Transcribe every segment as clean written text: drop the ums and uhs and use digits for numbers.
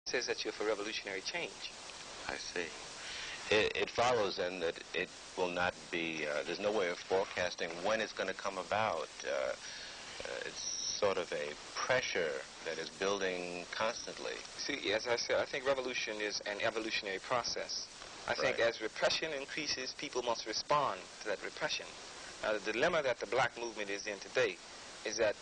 says that you're for revolutionary change. I see. It follows then that it will not be, there's no way of forecasting when it's going to come about. It's sort of a pressure that is building constantly. See, as I said, I think revolution is an evolutionary process. I think as repression increases, people must respond to that repression. Now, the dilemma that the black movement is in today is that,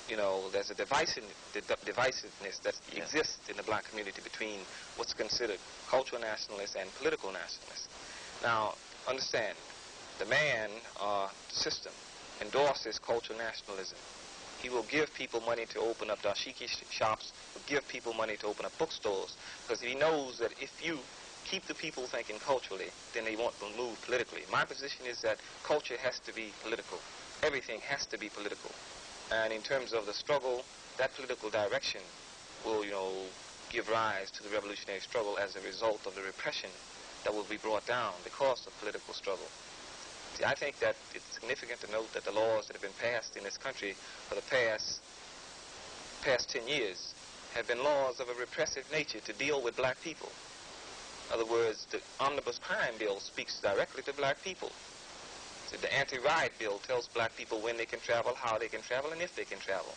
you know, there's a divisiveness that exists in the black community between what's considered cultural nationalists and political nationalists. Now, understand, the man or system endorses cultural nationalism. He will give people money to open up dashiki shops, will give people money to open up bookstores, because he knows that if you keep the people thinking culturally, then they won't move politically. My position is that culture has to be political. Everything has to be political. And in terms of the struggle, that political direction will, you know, give rise to the revolutionary struggle as a result of the repression that will be brought down because of political struggle. See, I think that it's significant to note that the laws that have been passed in this country for the past 10 years have been laws of a repressive nature to deal with black people. In other words, the Omnibus Crime Bill speaks directly to black people. So the Anti-Riot Bill tells black people when they can travel, how they can travel, and if they can travel.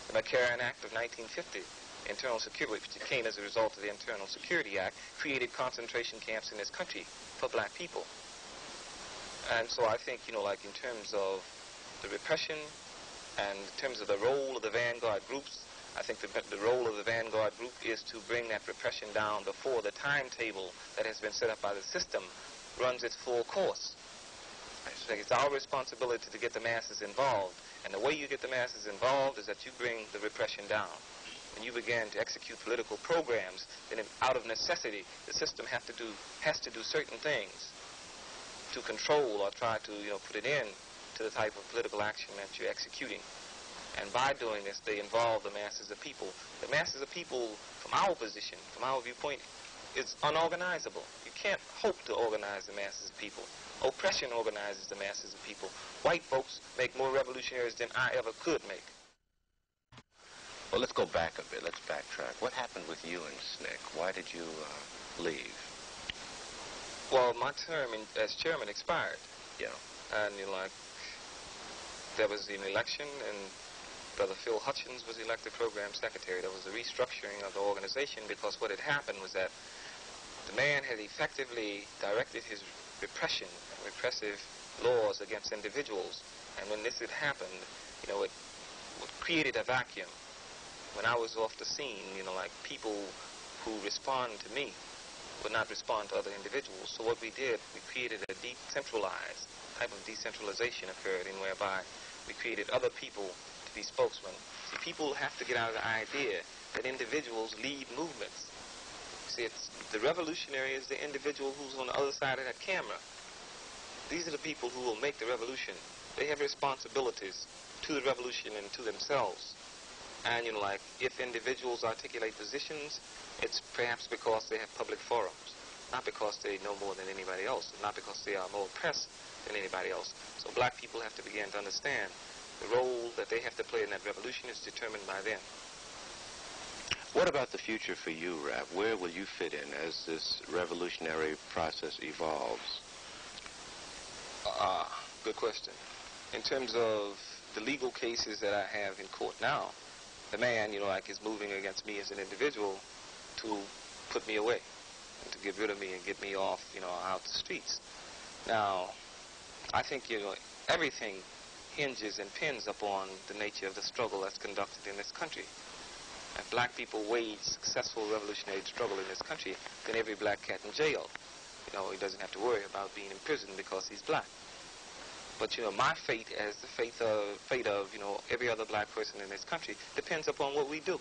The McCarran Act of 1950, Internal Security, which came as a result of the Internal Security Act, created concentration camps in this country for black people. And so I think, you know, like in terms of the repression and in terms of the role of the vanguard groups, I think the role of the vanguard group is to bring that repression down before the timetable that has been set up by the system runs its full course. I think it's our responsibility to get the masses involved, and the way you get the masses involved is that you bring the repression down. When you begin to execute political programs, then out of necessity, the system has to do certain things to control or try to, you know, put an end to the type of political action that you're executing. And by doing this, they involve the masses of people. The masses of people, from our position, from our viewpoint, is unorganizable. You can't hope to organize the masses of people. Oppression organizes the masses of people. White folks make more revolutionaries than I ever could make. Well, let's go back a bit. Let's backtrack. What happened with you and SNCC? Why did you leave? Well, my term as chairman expired. Yeah. And, you know, like, there was an election, and Brother Phil Hutchins was elected program secretary. There was a restructuring of the organization because what had happened was that the man had effectively directed his repressive laws against individuals. And when this had happened, you know, it created a vacuum. When I was off the scene, you know, like, people who respond to me would not respond to other individuals. So what we did, we created a decentralized type of decentralization occurred in whereby we created other people to be spokesmen. See, people have to get out of the idea that individuals lead movements. See, the revolutionary is the individual who's on the other side of that camera. These are the people who will make the revolution. They have responsibilities to the revolution and to themselves. And, you know, like, if individuals articulate positions, it's perhaps because they have public forums, not because they know more than anybody else, not because they are more oppressed than anybody else. So black people have to begin to understand the role that they have to play in that revolution is determined by them. What about the future for you, Rap? Where will you fit in as this revolutionary process evolves? Good question. In terms of the legal cases that I have in court now, the man, you know, like, is moving against me as an individual to put me away and to get rid of me and get me off, you know, out the streets. Now, I think, you know, everything hinges and pins upon the nature of the struggle that's conducted in this country. If black people wage successful revolutionary struggle in this country, then every black cat in jail, you know, he doesn't have to worry about being imprisoned because he's black. But, you know, my fate, as the fate of, you know, every other black person in this country, depends upon what we do.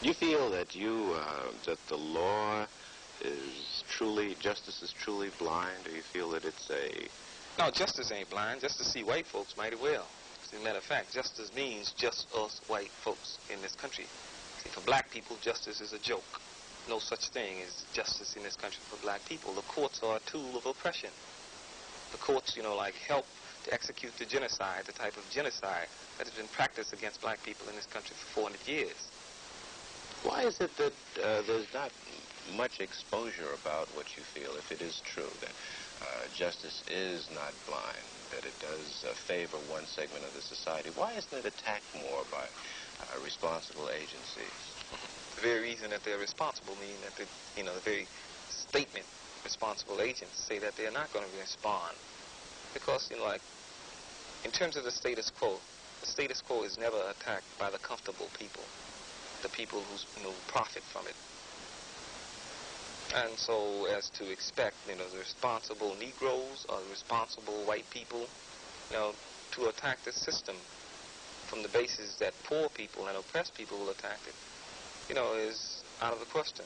You feel that that the law is truly, justice is truly blind, or you feel that it's a... No, justice ain't blind. Justice see white folks mighty well. As a matter of fact, justice means just us white folks in this country. See, for black people, justice is a joke. No such thing as justice in this country for black people. The courts are a tool of oppression. The courts, you know, like, help to execute the genocide, the type of genocide that has been practiced against black people in this country for 400 years. Why is it that there's not much exposure about what you feel, if it is true that justice is not blind, that it does favor one segment of the society? Why isn't it attacked more by responsible agencies? The very reason that they're responsible mean that the very statement responsible agents say that they're not going to respond, because like in terms of the status quo is never attacked by the comfortable people, the people who profit from it. And so as to expect the responsible Negroes or the responsible white people to attack the system from the basis that poor people and oppressed people will attack it is out of the question.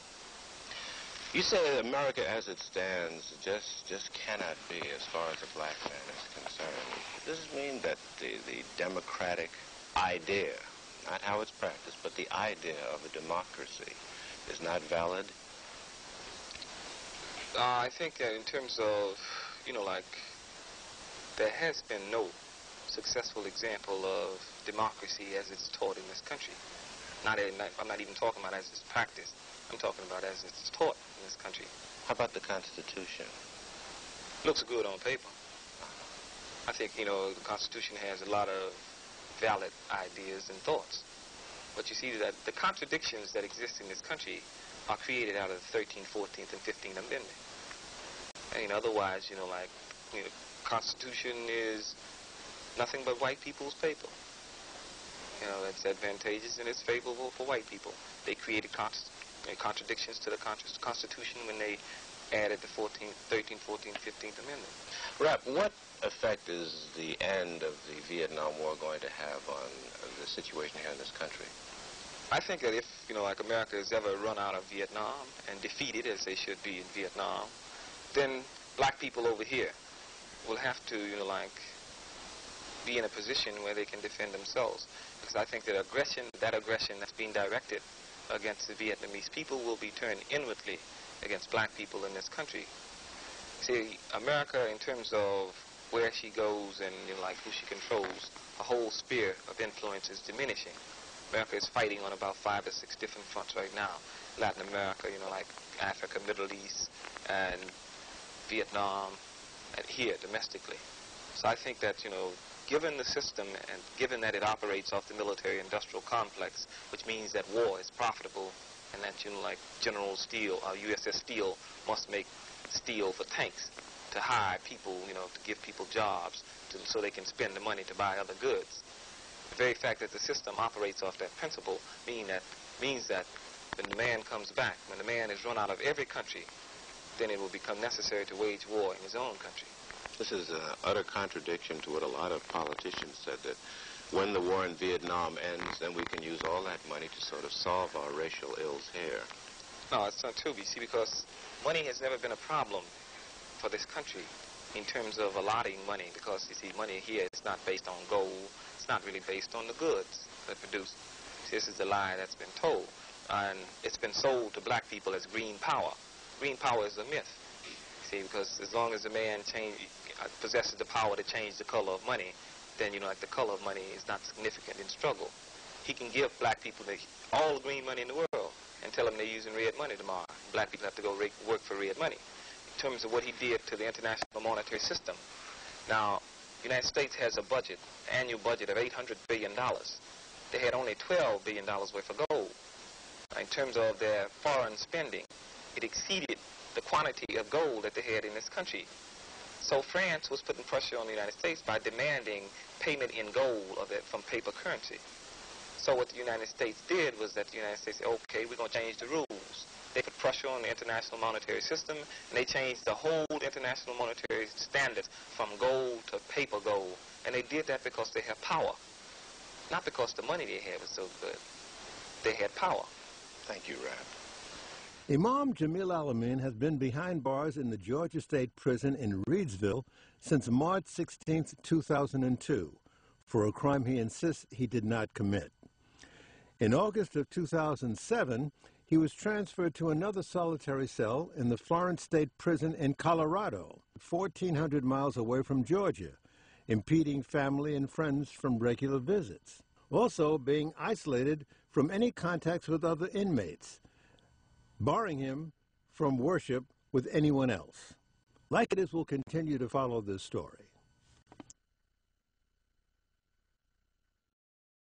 You say that America as it stands just cannot be as far as the black man is concerned. Does this mean that the democratic idea, not how it's practiced, but the idea of a democracy is not valid? I think that in terms of, there has been no successful example of democracy as it's taught in this country. I'm not even talking about as it's practiced. I'm talking about as it's taught in this country. How about the Constitution? Looks good on paper. I think, the Constitution has a lot of valid ideas and thoughts. But you see that the contradictions that exist in this country are created out of the 13th, 14th, and 15th Amendment. And otherwise, Constitution is nothing but white people's paper. It's advantageous and it's favorable for white people. They created contradictions to the Constitution when they added the 13th, 14th, 15th Amendment. Rap, what effect is the end of the Vietnam War going to have on the situation here in this country? I think that if, America has ever run out of Vietnam and defeated, as they should be in Vietnam, then black people over here will have to, be in a position where they can defend themselves. Because I think that aggression that's being directed against the Vietnamese people will be turned inwardly against black people in this country. See, America, in terms of where she goes and, who she controls, a whole sphere of influence is diminishing. America is fighting on about 5 or 6 different fronts right now. Latin America, like Africa, Middle East, and Vietnam, and here domestically. So I think that, given the system and given that it operates off the military-industrial complex, which means that war is profitable and that, General Steel, USS Steel must make steel for tanks to hire people, to give people jobs so they can spend the money to buy other goods. The very fact that the system operates off that principle means that when the man comes back, when the man is run out of every country, then it will become necessary to wage war in his own country. This is an utter contradiction to what a lot of politicians said, that when the war in Vietnam ends, then we can use all that money to sort of solve our racial ills here. No, it's not true, you see, because money has never been a problem for this country in terms of allotting money, because, you see, money here is not based on gold. It's not really based on the goods that produce. See, this is the lie that's been told, and it's been sold to black people as green power. Green power is a myth, see, because as long as a man possesses the power to change the color of money, then, the color of money is not significant in struggle. He can give black people all the green money in the world and tell them they're using red money tomorrow. Black people have to go work for red money. In terms of what he did to the international monetary system. Now, the United States has a budget, annual budget of $800 billion. They had only $12 billion worth of gold. In terms of their foreign spending, it exceeded the quantity of gold that they had in this country. So France was putting pressure on the United States by demanding payment in gold from paper currency. So what the United States did was that the United States said, okay, we're going to change the rules. They put pressure on the international monetary system, and they changed the whole international monetary standards from gold to paper gold. And they did that because they have power, not because the money they had was so good. They had power. Thank you, Rap. Imam Jamil Alamin has been behind bars in the Georgia State Prison in Reidsville since March 16, 2002, for a crime he insists he did not commit. In August of 2007, he was transferred to another solitary cell in the Florence State Prison in Colorado, 1,400 miles away from Georgia, impeding family and friends from regular visits. Also being isolated from any contacts with other inmates, barring him from worship with anyone else. Like It Is will continue to follow this story.